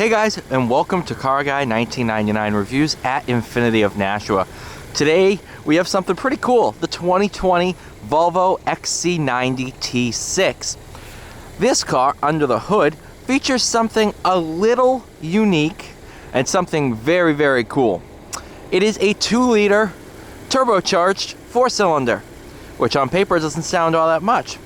Hey guys, and welcome to Car Guy 1999 Reviews at Infinity of Nashua. Today we have something pretty cool, the 2020 Volvo XC90 T6. This car, under the hood, features something a little unique and something very, very cool. It is a 2-liter turbocharged 4-cylinder, which on paper doesn't sound all that much.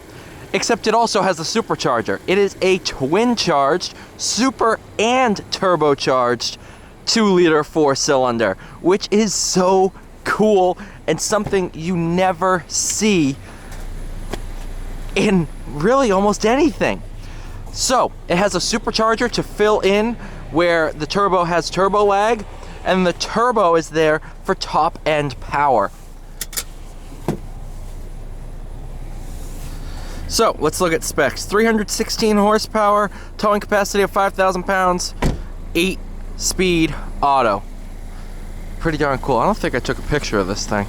Except it also has a supercharger. It is a twin-charged, super and turbocharged 2-liter 4-cylinder, which is so cool and something you never see in really almost anything. So, it has a supercharger to fill in where the turbo has turbo lag, and the turbo is there for top-end power. So, let's look at specs. 316 horsepower, towing capacity of 5,000 pounds, 8-speed auto. Pretty darn cool. I don't think I took a picture of this thing.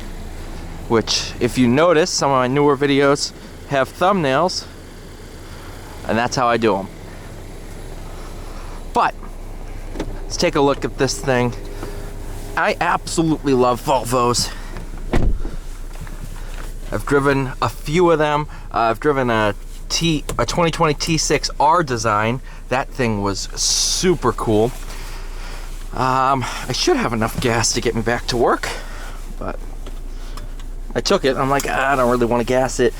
Which, if you notice, some of my newer videos have thumbnails, and that's how I do them. But, let's take a look at this thing. I absolutely love Volvos. I've driven a few of them. I've driven a 2020 T6R design. That thing was super cool. I should have enough gas to get me back to work, but I took it. I'm like, I don't really want to gas it.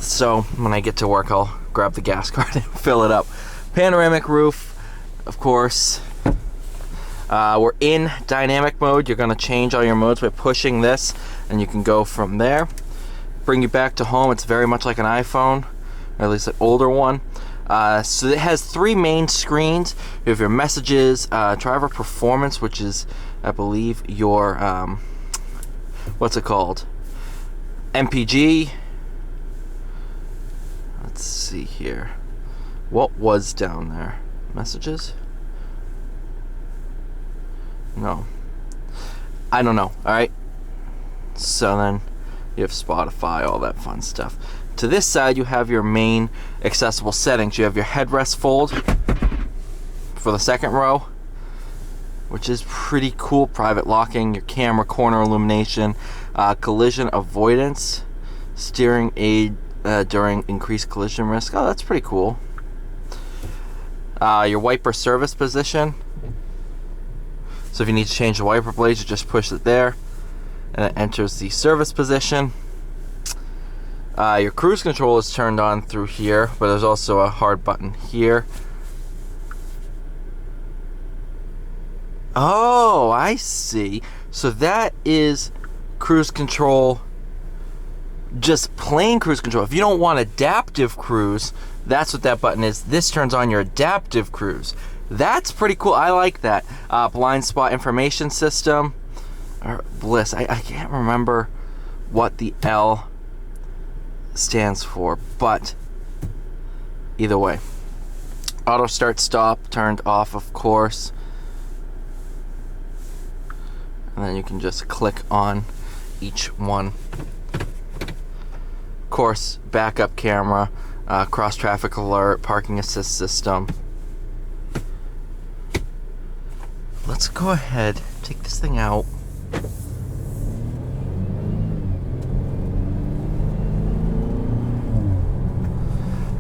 So when I get to work, I'll grab the gas card and fill it up. Panoramic roof, of course. We're in dynamic mode. You're going to change all your modes by pushing this, and you can go from there. Bring you back to home. It's very much like an iPhone, or at least an older one. So it has 3 main screens. You have your messages, driver performance, which is, I believe, your what's it called? MPG. Let's see here. What was down there? Messages? No. I don't know. Alright. So then you have Spotify, all that fun stuff. To this side, you have your main accessible settings. You have your headrest fold for the second row, which is pretty cool. Private locking, your camera, corner illumination, collision avoidance, steering aid during increased collision risk. Oh, that's pretty cool. Your wiper service position. So if you need to change the wiper blades, you just push it there, and it enters the service position. Your cruise control is turned on through here, but there's also a hard button here. Oh, I see. So that is cruise control, just plain cruise control. If you don't want adaptive cruise, that's what that button is. This turns on your adaptive cruise. That's pretty cool. I like that. Blind spot information system. Or bliss. I can't remember what the L stands for, but either way. Auto start stop turned off, of course. And then you can just click on each one. Of course, backup camera, cross traffic alert, parking assist system. Let's go ahead, take this thing out.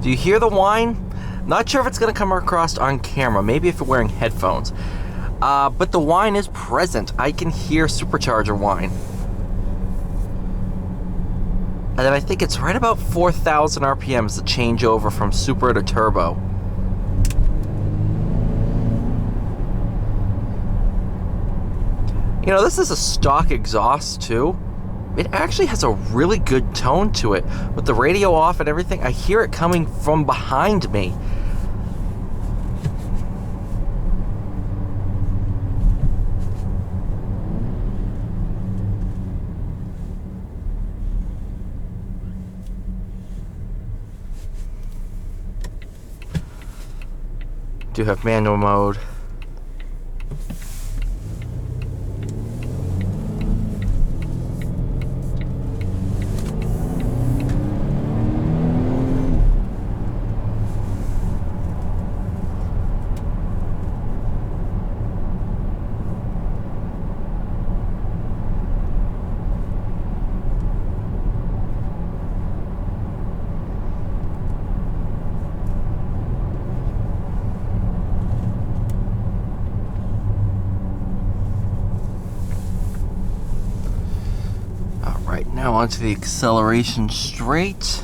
Do you hear the whine? Not sure if it's going to come across on camera. Maybe if you're wearing headphones. But the whine is present. I can hear supercharger whine. And then I think it's right about 4,000 RPMs the changeover from super to turbo. You know, this is a stock exhaust too. It actually has a really good tone to it. With the radio off and everything, I hear it coming from behind me. Do have manual mode. Now onto the acceleration straight.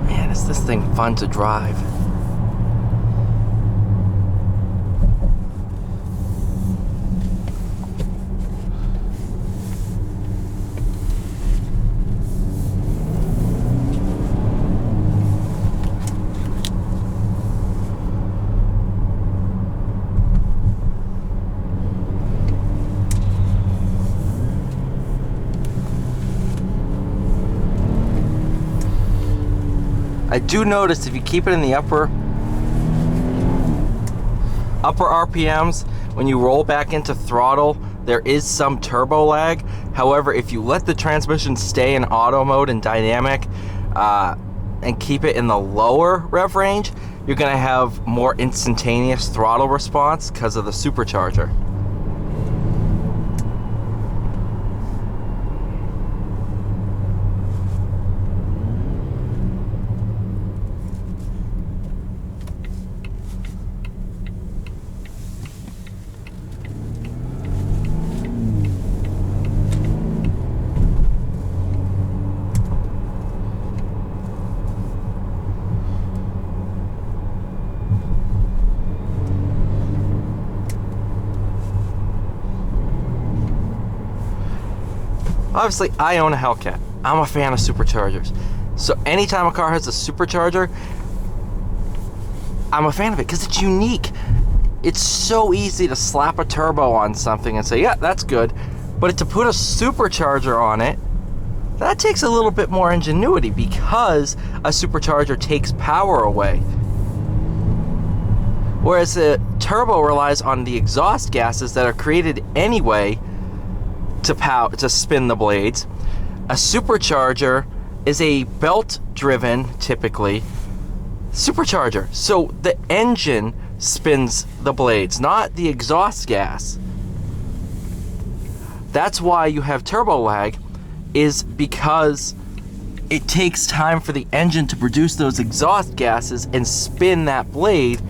Man, is this thing fun to drive? I do notice if you keep it in the upper RPMs, when you roll back into throttle, there is some turbo lag. However, if you let the transmission stay in auto mode and dynamic and keep it in the lower rev range, you're gonna have more instantaneous throttle response because of the supercharger. Obviously, I own a Hellcat. I'm a fan of superchargers. So anytime a car has a supercharger, I'm a fan of it because it's unique. It's so easy to slap a turbo on something and say, yeah, that's good. But to put a supercharger on it, that takes a little bit more ingenuity because a supercharger takes power away. Whereas a turbo relies on the exhaust gases that are created anyway to spin the blades. A supercharger is a belt-driven, typically, supercharger. So the engine spins the blades, not the exhaust gas. That's why you have turbo lag, is because it takes time for the engine to produce those exhaust gases and spin that blade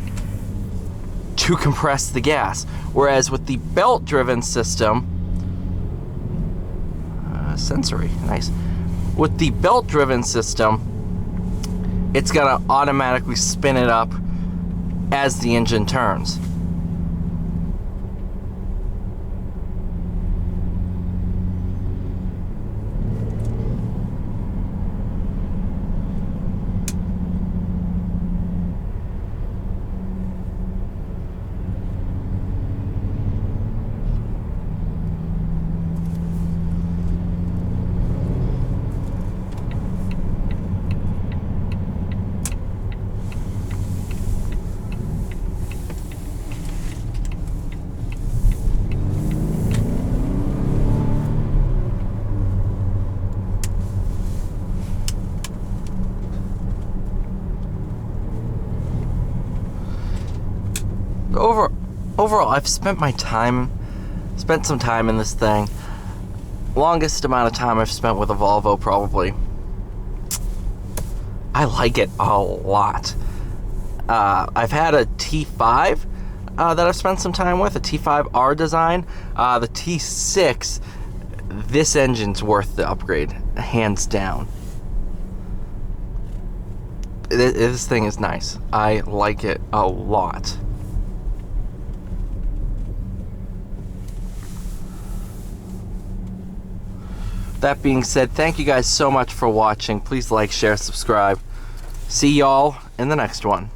to compress the gas. Whereas with the belt-driven system, sensory, nice. With the belt-driven system, it's gonna automatically spin it up as the engine turns. Overall, I've spent some time in this thing. Longest amount of time I've spent with a Volvo, probably. I like it a lot. I've had a T5 that I've spent some time with, a T5R design. The T6, this engine's worth the upgrade, hands down. This thing is nice. I like it a lot. That being said, thank you guys so much for watching. Please like, share, subscribe. See y'all in the next one.